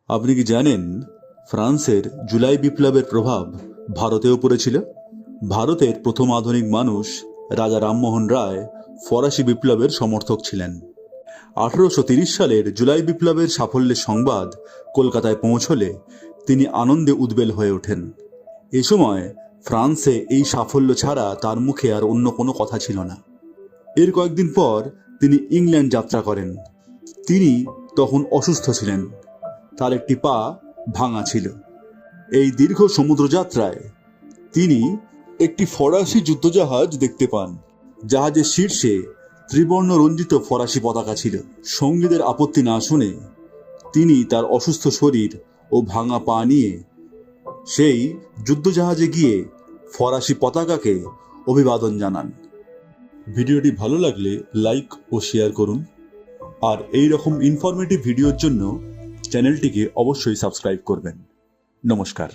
আপনি কি জানেন ফ্রান্সের জুলাই বিপ্লবের প্রভাব ভারতেও পড়েছিল? ভারতের প্রথম আধুনিক মানুষ রাজা রামমোহন রায় ফরাসি বিপ্লবের সমর্থক ছিলেন। 1830 সালের জুলাই বিপ্লবের সাফল্যের সংবাদ কলকাতায় পৌঁছলে তিনি আনন্দে উদ্বেল হয়ে ওঠেন। এ সময় ফ্রান্সে এই সাফল্য ছাড়া তার মুখে আর অন্য কোনো কথা ছিল না। এর কয়েকদিন পর তিনি ইংল্যান্ড যাত্রা করেন। তিনি তখন অসুস্থ ছিলেন, তার একটি পা ভাঙা ছিল। এই দীর্ঘ সমুদ্রযাত্রায় তিনি একটি ফরাসি যুদ্ধজাহাজ দেখতে পান। জাহাজের শীর্ষে ত্রিবর্ণ রঞ্জিত ফরাসি পতাকা ছিল। সঙ্গীদের আপত্তি না শুনে তিনি তার অসুস্থ শরীর ও ভাঙা পা নিয়ে সেই যুদ্ধজাহাজে গিয়ে ফরাসি পতাকাকে অভিবাদন জানান। ভিডিওটি ভালো লাগলে লাইক ও শেয়ার করুন, আর এই রকম ইনফরমেটিভ ভিডিওর জন্য চ্যানেলটিকে অবশ্যই সাবস্ক্রাইব করবেন। নমস্কার।